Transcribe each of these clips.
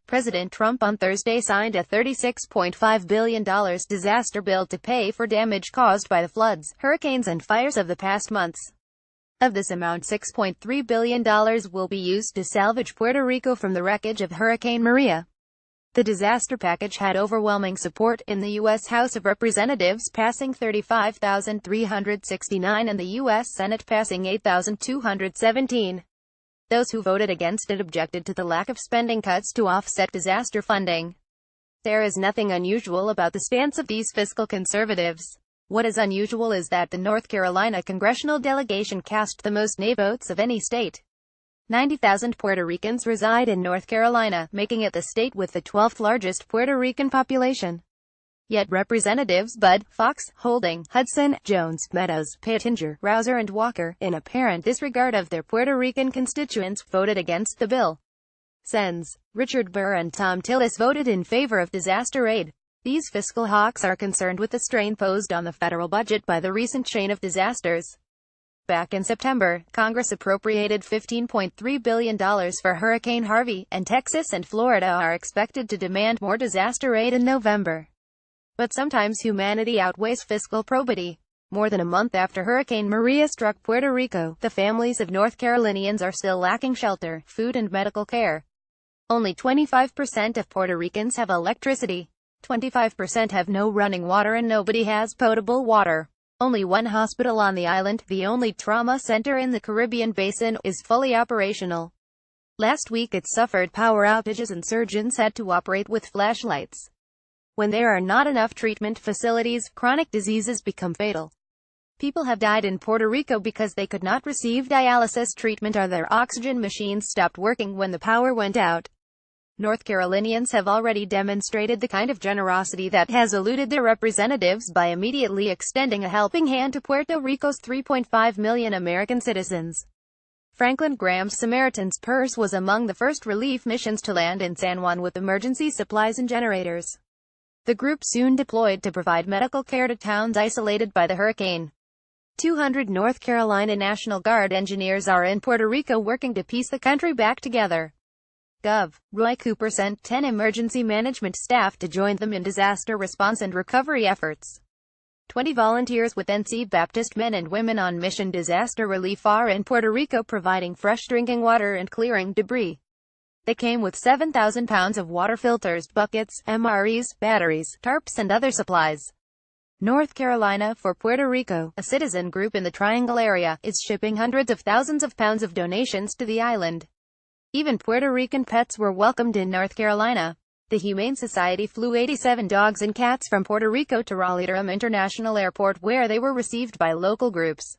President Trump on Thursday signed a $36.5 billion disaster bill to pay for damage caused by the floods, hurricanes and fires of the past months. Of this amount, $6.3 billion will be used to salvage Puerto Rico from the wreckage of Hurricane Maria. The disaster package had overwhelming support in the U.S. House of Representatives, passing 35,369 and the U.S. Senate passing 8,217. Those who voted against it objected to the lack of spending cuts to offset disaster funding. There is nothing unusual about the stance of these fiscal conservatives. What is unusual is that the North Carolina congressional delegation cast the most nay votes of any state. 90,000 Puerto Ricans reside in North Carolina, making it the state with the 12th largest Puerto Rican population. Yet Representatives Budd, Fox, Holding, Hudson, Jones, Meadows, Pittenger, Rouser and Walker, in apparent disregard of their Puerto Rican constituents, voted against the bill. Sens. Richard Burr and Tom Tillis voted in favor of disaster aid. These fiscal hawks are concerned with the strain posed on the federal budget by the recent chain of disasters. Back in September, Congress appropriated $15.3 billion for Hurricane Harvey, and Texas and Florida are expected to demand more disaster aid in November. But sometimes humanity outweighs fiscal probity. More than a month after Hurricane Maria struck Puerto Rico, the families of North Carolinians are still lacking shelter, food and medical care. Only 25% of Puerto Ricans have electricity. 25% have no running water and nobody has potable water. Only one hospital on the island, the only trauma center in the Caribbean basin, is fully operational. Last week it suffered power outages and surgeons had to operate with flashlights. When there are not enough treatment facilities, chronic diseases become fatal. People have died in Puerto Rico because they could not receive dialysis treatment or their oxygen machines stopped working when the power went out. North Carolinians have already demonstrated the kind of generosity that has eluded their representatives by immediately extending a helping hand to Puerto Rico's 3.5 million American citizens. Franklin Graham's Samaritan's Purse was among the first relief missions to land in San Juan with emergency supplies and generators. The group soon deployed to provide medical care to towns isolated by the hurricane. 200 North Carolina National Guard engineers are in Puerto Rico working to piece the country back together. Gov. Roy Cooper sent 10 emergency management staff to join them in disaster response and recovery efforts. 20 volunteers with NC Baptist men and women on Mission Disaster Relief are in Puerto Rico providing fresh drinking water and clearing debris. They came with 7,000 pounds of water filters, buckets, MREs, batteries, tarps and other supplies. North Carolina for Puerto Rico, a citizen group in the Triangle area, is shipping hundreds of thousands of pounds of donations to the island. Even Puerto Rican pets were welcomed in North Carolina. The Humane Society flew 87 dogs and cats from Puerto Rico to Raleigh-Durham International Airport where they were received by local groups.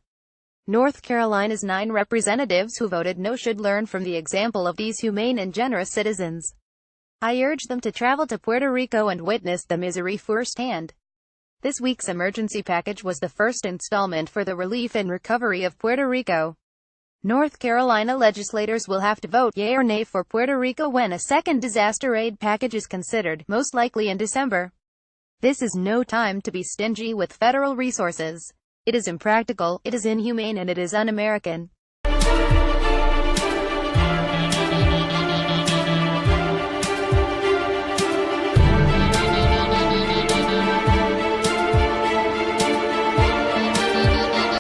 North Carolina's 9 representatives who voted no should learn from the example of these humane and generous citizens. I urge them to travel to Puerto Rico and witness the misery firsthand. This week's emergency package was the first installment for the relief and recovery of Puerto Rico. North Carolina legislators will have to vote yea or nay for Puerto Rico when a second disaster aid package is considered, most likely in December. This is no time to be stingy with federal resources. It is impractical, it is inhumane and it is un-American.